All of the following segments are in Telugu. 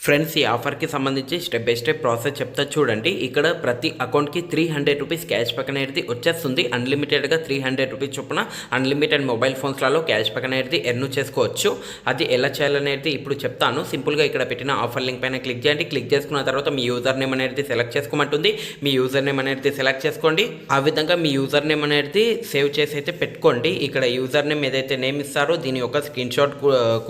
ఫ్రెండ్స్, ఈ ఆఫర్కి సంబంధించి స్టెప్ బై స్టెప్ ప్రాసెస్ చెప్తా చూడండి. ఇక్కడ ప్రతి అకౌంట్కి 300 రూపీస్ క్యాష్ బ్యాక్ అనేది వచ్చేస్తుంది. అన్లిమిటెడ్గా 300 రూపీస్ చొప్పున అన్లిమిటెడ్ మొబైల్ ఫోన్స్లలో క్యాష్ బ్యాక్ అనేది ఎర్న్ చేసుకోవచ్చు. అది ఎలా చేయాలనేది ఇప్పుడు చెప్తాను. సింపుల్గా ఇక్కడ పెట్టిన ఆఫర్ లింక్ పైన క్లిక్ చేయండి. క్లిక్ చేసుకున్న తర్వాత మీ యూజర్ నేమ్ అనేది సెలెక్ట్ చేసుకోమంటుంది. మీ యూజర్ నేమ్ అనేది సెలెక్ట్ చేసుకోండి. ఆ విధంగా మీ యూజర్ నేమ్ అనేది సేవ్ చేసి అయితే పెట్టుకోండి. ఇక్కడ యూజర్ నేమ్ ఏదైతే నేమ్ ఇస్తారో దీని యొక్క స్క్రీన్ షాట్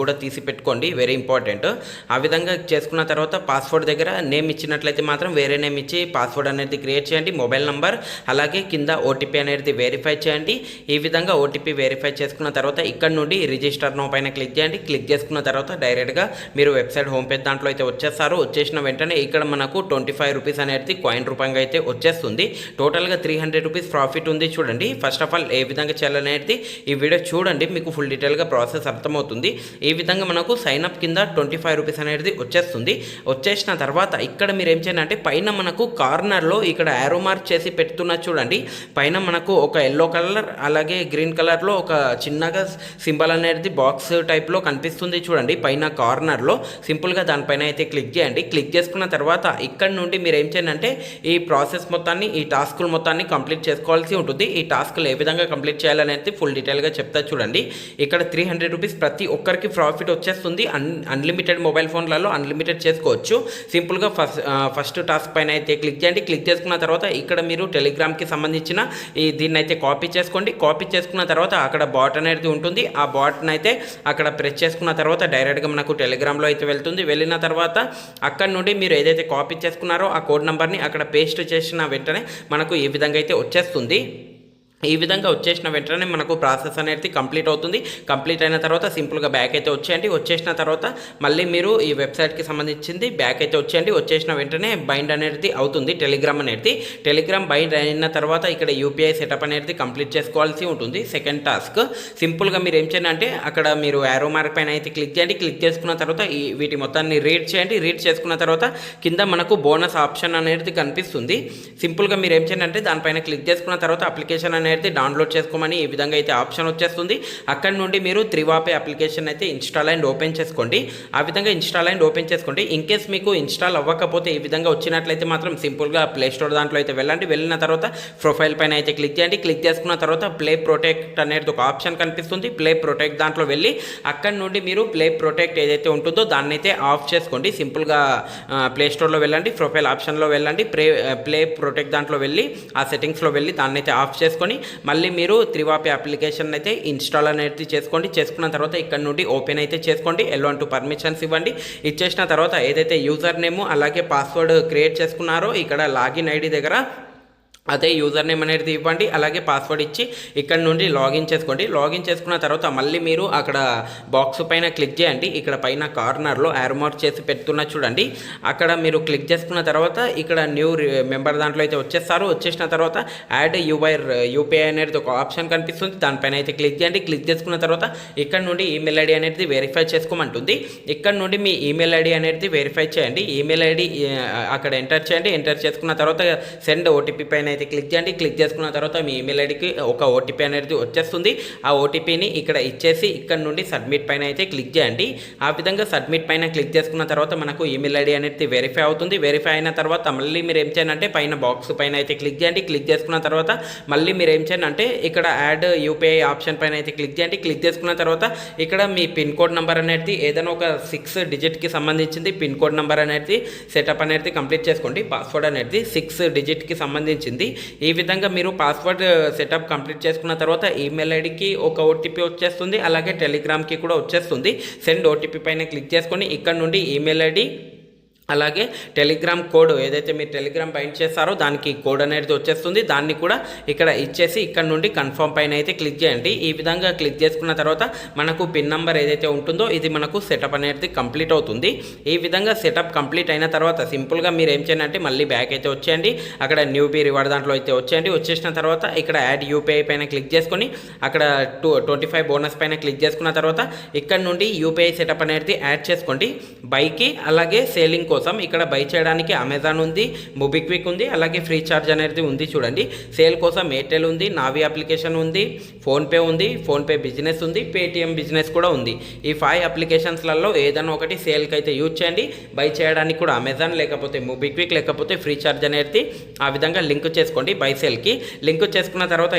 కూడా తీసి పెట్టుకోండి, వెరీ ఇంపార్టెంట్. ఆ విధంగా చేసుకున్న తర్వాత పాస్వర్డ్ దగ్గర నేమ్ ఇచ్చినట్లయితే మాత్రం వేరే నేమ్ ఇచ్చి పాస్వర్డ్ అనేది క్రియేట్ చేయండి. మొబైల్ నంబర్ అలాగే కింద ఓటీపీ అనేది వెరిఫై చేయండి. ఈ విధంగా ఓటీపీ వెరిఫై చేసుకున్న తర్వాత ఇక్కడ నుండి రిజిస్టర్ నౌ పైన క్లిక్ చేయండి. క్లిక్ చేసుకున్న తర్వాత డైరెక్ట్గా మీరు వెబ్సైట్ హోమ్ పేజ్ దాంట్లో అయితే వచ్చేస్తారు. వచ్చేసిన వెంటనే ఇక్కడ మనకు 25 రూపీస్ అనేది కాయిన్ రూపంగా అయితే వచ్చేస్తుంది. టోటల్గా 300 రూపీస్ ప్రాఫిట్ ఉంది. చూడండి, ఫస్ట్ ఆఫ్ ఆల్ ఏ విధంగా చేయాలనేది ఈ వీడియో చూడండి, మీకు ఫుల్ డీటెయిల్గా ప్రాసెస్ అర్థమవుతుంది. ఈ విధంగా మనకు సైన్ అప్ కింద 25 రూపీస్ అనేది వచ్చేస్తుంది. వచ్చేసిన తర్వాత ఇక్కడ మీరు ఏం చేయాలంటే పైన మనకు కార్నర్లో ఇక్కడ యారో మార్క్ చేసి పెడుతున్నా చూడండి. పైన మనకు ఒక ఎల్లో కలర్ అలాగే గ్రీన్ కలర్లో ఒక చిన్నగా సింబల్ అనేది బాక్స్ టైప్లో కనిపిస్తుంది చూడండి పైన కార్నర్లో. సింపుల్గా దానిపైన అయితే క్లిక్ చేయండి. క్లిక్ చేసుకున్న తర్వాత ఇక్కడ నుండి మీరు ఏం చేయాలంటే ఈ ప్రాసెస్ మొత్తాన్ని, ఈ టాస్కులు మొత్తాన్ని కంప్లీట్ చేసుకోవాల్సి ఉంటుంది. ఈ టాస్కులు ఏ విధంగా కంప్లీట్ చేయాలనేది ఫుల్ డీటెయిల్గా చెప్తా చూడండి. ఇక్కడ 300 రూపీస్ ప్రతి ఒక్కరికి ప్రాఫిట్ వచ్చేస్తుంది. అన్లిమిటెడ్ మొబైల్ ఫోన్లలో అన్లిమిటెడ్ చేసుకోవచ్చు. సింపుల్గా ఫస్ట్ టాస్క్ పైన అయితే క్లిక్ చేయండి. క్లిక్ చేసుకున్న తర్వాత ఇక్కడ మీరు టెలిగ్రామ్కి సంబంధించిన దీన్ని అయితే కాపీ చేసుకోండి. కాపీ చేసుకున్న తర్వాత అక్కడ బాట్ అనేది ఉంటుంది. ఆ బాట్ని అయితే అక్కడ ప్రెస్ చేసుకున్న తర్వాత డైరెక్ట్గా మనకు టెలిగ్రామ్లో అయితే వెళ్తుంది. వెళ్ళిన తర్వాత అక్కడ నుండి మీరు ఏదైతే కాపీ చేసుకున్నారో ఆ కోడ్ నెంబర్ని అక్కడ పేస్ట్ చేసిన వెంటనే మనకు ఈ విధంగా అయితే వచ్చేస్తుంది. ఈ విధంగా వచ్చేసిన వెంటనే మనకు ప్రాసెస్ అనేది కంప్లీట్ అవుతుంది. కంప్లీట్ అయిన తర్వాత సింపుల్గా బ్యాక్ అయితే వచ్చేయండి. వచ్చేసిన తర్వాత మళ్ళీ మీరు ఈ వెబ్సైట్కి సంబంధించింది బ్యాక్ అయితే వచ్చేయండి. వచ్చేసిన వెంటనే బైండ్ అనేది అవుతుంది టెలిగ్రామ్ అనేది. టెలిగ్రామ్ బైండ్ అయిన తర్వాత ఇక్కడ యూపీఐ సెటప్ అనేది కంప్లీట్ చేసుకోవాల్సి ఉంటుంది. సెకండ్ టాస్క్ సింపుల్గా మీరు ఏం చేయండి అంటే అక్కడ మీరు యారో మార్క్ పైన అయితే క్లిక్ చేయండి. క్లిక్ చేసుకున్న తర్వాత వీటి మొత్తాన్ని రీడ్ చేయండి. రీడ్ చేసుకున్న తర్వాత కింద మనకు బోనస్ ఆప్షన్ అనేది కనిపిస్తుంది. సింపుల్గా మీరు ఏం చేయండి అంటే దానిపైన క్లిక్ చేసుకున్న తర్వాత అప్లికేషన్ అనేది డౌన్లోడ్ చేసుకోమని ఈ విధంగా అయితే ఆప్షన్ వచ్చేస్తుంది. అక్కడ నుండి మీరు త్రివాపే అప్లికేషన్ అయితే ఇన్స్టాల్ అండ్ ఓపెన్ చేసుకోండి. ఆ విధంగా ఇన్స్టాల్ అండ్ ఓపెన్ చేసుకోండి. ఇన్ కేస్ మీకు ఇన్స్టాల్ అవ్వకపోతే ఈ విధంగా వచ్చినట్లయితే మాత్రం సింపుల్గా ప్లే స్టోర్ దాంట్లో అయితే వెళ్ళండి. వెళ్ళిన తర్వాత ప్రొఫైల్ పైన అయితే క్లిక్ చేయండి. క్లిక్ చేసుకున్న తర్వాత ప్లే ప్రొటెక్ట్ అనేది ఒక ఆప్షన్ కనిపిస్తుంది. ప్లే ప్రొటెక్ట్ దాంట్లో వెళ్ళి అక్కడ నుండి మీరు ప్లే ప్రొటెక్ట్ ఏదైతే ఉంటుందో దాన్ని అయితే ఆఫ్ చేసుకోండి. సింపుల్గా ప్లే స్టోర్లో వెళ్ళండి, ప్రొఫైల్ ఆప్షన్లో వెళ్ళండి, ప్లే ప్రొటెక్ట్ దాంట్లో వెళ్ళి ఆ సెట్టింగ్స్లో వెళ్ళి దాన్ని అయితే ఆఫ్ చేసుకొని మళ్ళీ మీరు త్రివాపే అప్లికేషన్ అయితే ఇన్స్టాల్ అనేది చేసుకోండి. చేసుకున్న తర్వాత ఇక్కడ నుండి ఓపెన్ అయితే చేసుకోండి. ఎల్లో అంటూ పర్మిషన్స్ ఇవ్వండి. ఇచ్చేసిన తర్వాత ఏదైతే యూజర్ నేమ్ అలాగే పాస్వర్డ్ క్రియేట్ చేసుకున్నారో ఇక్కడ లాగిన్ ఐడి దగ్గర అదే యూజర్ నేమ్ అనేది ఇవ్వండి. అలాగే పాస్వర్డ్ ఇచ్చి ఇక్కడ నుండి లాగిన్ చేసుకోండి. లాగిన్ చేసుకున్న తర్వాత మళ్ళీ మీరు అక్కడ బాక్స్ పైన క్లిక్ చేయండి. ఇక్కడ పైన కార్నర్లో యారో మార్క్ చేసి పెడుతున్నా చూడండి. అక్కడ మీరు క్లిక్ చేసుకున్న తర్వాత ఇక్కడ న్యూ మెంబర్ దాంట్లో అయితే వచ్చేస్తారు. వచ్చేసిన తర్వాత యాడ్ యూపీఐ అనేది ఒక ఆప్షన్ కనిపిస్తుంది. దానిపైన అయితే క్లిక్ చేయండి. క్లిక్ చేసుకున్న తర్వాత ఇక్కడ నుండి ఈమెయిల్ ఐడి అనేది వెరిఫై చేసుకోమంటుంది. ఇక్కడ నుండి మీ ఈమెయిల్ ఐడి అనేది వెరిఫై చేయండి. ఈమెయిల్ ఐడి అక్కడ ఎంటర్ చేయండి. ఎంటర్ చేసుకున్న తర్వాత సెండ్ ఓటీపీ పైన అయితే క్లిక్ చేయండి. క్లిక్ చేసుకున్న తర్వాత మీ ఈమెయిల్ ఐడికి ఒక ఓటీపీ అనేది వచ్చేస్తుంది. ఆ ఓటీపీని ఇక్కడ ఇచ్చేసి ఇక్కడ నుండి సబ్మిట్ పైన అయితే క్లిక్ చేయండి. ఆ విధంగా సబ్మిట్ పైన క్లిక్ చేసుకున్న తర్వాత మనకు ఈమెయిల్ ఐడి అనేది వెరిఫై అవుతుంది. వెరిఫై అయిన తర్వాత మళ్ళీ మీరు ఏం చేయాలంటే పైన బాక్స్ పైన అయితే క్లిక్ చేయండి. క్లిక్ చేసుకున్న తర్వాత మళ్ళీ మీరు ఏం చేయండి అంటే ఇక్కడ యాడ్ యూపీఐ ఆప్షన్ పైన అయితే క్లిక్ చేయండి. క్లిక్ చేసుకున్న తర్వాత ఇక్కడ మీ పిన్ కోడ్ నెంబర్ అనేది ఏదైనా ఒక 6 డిజిట్కి సంబంధించింది పిన్ కోడ్ నెంబర్ అనేది సెటప్ అనేది కంప్లీట్ చేసుకోండి. పాస్వర్డ్ అనేది 6 డిజిట్కి సంబంధించింది. ఈ విధంగా మీరు పాస్వర్డ్ సెటప్ కంప్లీట్ చేసుకున్న తర్వాత ఈమెయిల్ ఐడికి ఒక ఓటీపీ వచ్చేస్తుంది. అలాగే టెలిగ్రామ్కి కూడా వచ్చేస్తుంది. సెండ్ ఓటీపీ పైన క్లిక్ చేసుకొని ఇక్కడ నుండి ఈమెయిల్ ఐడి అలాగే టెలిగ్రామ్ కోడ్ ఏదైతే మీరు టెలిగ్రామ్ బైండ్ చేస్తారో దానికి కోడ్ అనేది వచ్చేస్తుంది. దాన్ని కూడా ఇక్కడ ఇచ్చేసి ఇక్కడ నుండి కన్ఫర్మ్ పైన అయితే క్లిక్ చేయండి. ఈ విధంగా క్లిక్ చేసుకున్న తర్వాత మనకు పిన్ నెంబర్ ఏదైతే ఉంటుందో ఇది మనకు సెటప్ అనేది కంప్లీట్ అవుతుంది. ఈ విధంగా సెటప్ కంప్లీట్ అయిన తర్వాత సింపుల్గా మీరు ఏం చేయండి అంటే మళ్ళీ బ్యాక్ అయితే వచ్చేయండి. అక్కడ న్యూబీ రివార్డ్ దాంట్లో అయితే వచ్చేయండి. వచ్చేసిన తర్వాత ఇక్కడ యాడ్ యూపీఐ పైన క్లిక్ చేసుకొని అక్కడ 25 బోనస్ పైన క్లిక్ చేసుకున్న తర్వాత ఇక్కడ నుండి యూపీఐ సెటప్ అనేది యాడ్ చేసుకోండి. బైకి అలాగే సేలింగ్ కోసం ఇక్కడ బై చేయడానికి అమెజాన్ ఉంది, మొబిక్విక్ ఉంది, అలాగే ఫ్రీ చార్జ్ అనేది ఉంది. చూడండి సేల్ కోసం ఎయిర్టెల్ ఉంది, నావీ అప్లికేషన్ ఉంది, ఫోన్పే ఉంది, ఫోన్పే బిజినెస్ ఉంది, పేటిఎం బిజినెస్ కూడా ఉంది. ఈ 5 అప్లికేషన్స్లలో ఏదైనా ఒకటి సేల్కి అయితే యూజ్ చేయండి. బై చేయడానికి కూడా అమెజాన్ లేకపోతే మొబిక్విక్ లేకపోతే ఫ్రీ చార్జ్ అనేది ఆ విధంగా లింక్ చేసుకోండి. బై సేల్కి లింక్ చేసుకున్న తర్వాత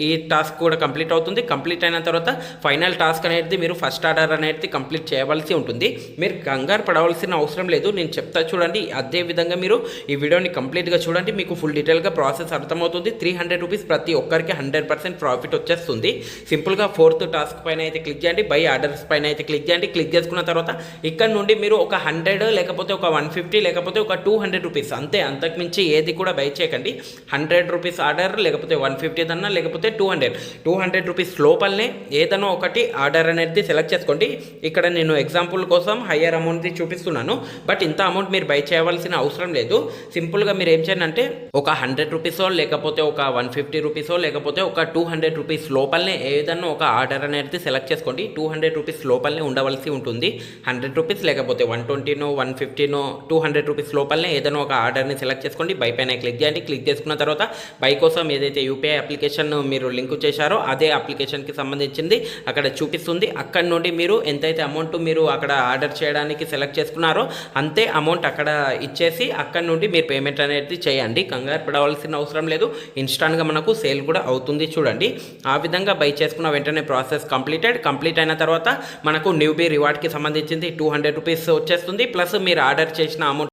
ఈ టాస్క్ కూడా కంప్లీట్ అవుతుంది. కంప్లీట్ అయిన తర్వాత ఫైనల్ టాస్క్ అనేది మీరు ఫస్ట్ ఆర్డర్ అనేది కంప్లీట్ చేయవలసి ఉంటుంది. మీరు కంగారు పడవలసిన అవసరం లేదు, నేను చెప్తా చూడండి. అదే విధంగా మీరు ఈ వీడియోని కంప్లీట్గా చూడండి, మీకు ఫుల్ డీటెయిల్గా ప్రాసెస్ అర్థమవుతుంది. 300 రూపీస్ ప్రతి ఒక్కరికి 100% ప్రాఫిట్ వచ్చేస్తుంది. సింపుల్గా 4th టాస్క్ పైన అయితే క్లిక్ చేయండి, బై ఆర్డర్స్ పైన అయితే క్లిక్ చేయండి. క్లిక్ చేసుకున్న తర్వాత ఇక్కడ నుండి మీరు ఒక 100 లేకపోతే ఒక 150 లేకపోతే ఒక 200 రూపీస్ అంతే, అంతకుమించి ఏది కూడా బై చేయకండి. 100 రూపీస్ ఆర్డర్ లేకపోతే 150 దన్నా లేకపోతే 200 రూపీస్ లోపలనే ఏదైనా ఒకటి ఆర్డర్ అనేది సెలెక్ట్ చేసుకోండి. ఇక్కడ నేను ఎగ్జాంపుల్ కోసం హయ్యర్ అమౌంట్ది చూపిస్తున్నాను, బట్ ఇంత అమౌంట్ మీరు బై చేయవలసిన అవసరం లేదు. సింపుల్గా మీరు ఏం చేయండి అంటే ఒక 100 రూపీసో లేకపోతే ఒక 150 రూపీసో లేకపోతే ఒక 200 రూపీస్ లోపలనే ఏదన్నా ఒక ఆర్డర్ అనేది సెలెక్ట్ చేసుకోండి. 200 రూపీస్ లోపలనే ఉండవలసి ఉంటుంది. 100 రూపీస్ లేకపోతే 120నో 150నో 200 రూపీస్ లోపలనే ఏదైనా ఒక ఆర్డర్ని సెలెక్ట్ చేసుకోండి. బై పైన క్లిక్ చేయండి. క్లిక్ చేసుకున్న తర్వాత బై కోసం ఏదైతే యూపీఐ అప్లికేషన్ మీరు లింక్ చేశారో అదే అప్లికేషన్కి సంబంధించింది అక్కడ చూపిస్తుంది. అక్కడ నుండి మీరు ఎంతైతే అమౌంట్ మీరు అక్కడ ఆర్డర్ చేయడానికి సెలెక్ట్ చేసుకున్నారో అంతే అమౌంట్ అక్కడ ఇచ్చేసి అక్కడ నుండి మీరు పేమెంట్ అనేది చేయండి. కంగారు పడవలసిన అవసరం లేదు, ఇన్స్టాంట్గా మనకు సేల్ కూడా అవుతుంది. చూడండి ఆ విధంగా బై చేసుకున్న వెంటనే ప్రాసెస్ కంప్లీట్ అయిన తర్వాత మనకు న్యూబీ రివార్డ్కి సంబంధించింది 200 రూపీస్ వచ్చేస్తుంది. ప్లస్ మీరు ఆర్డర్ చేసిన అమౌంట్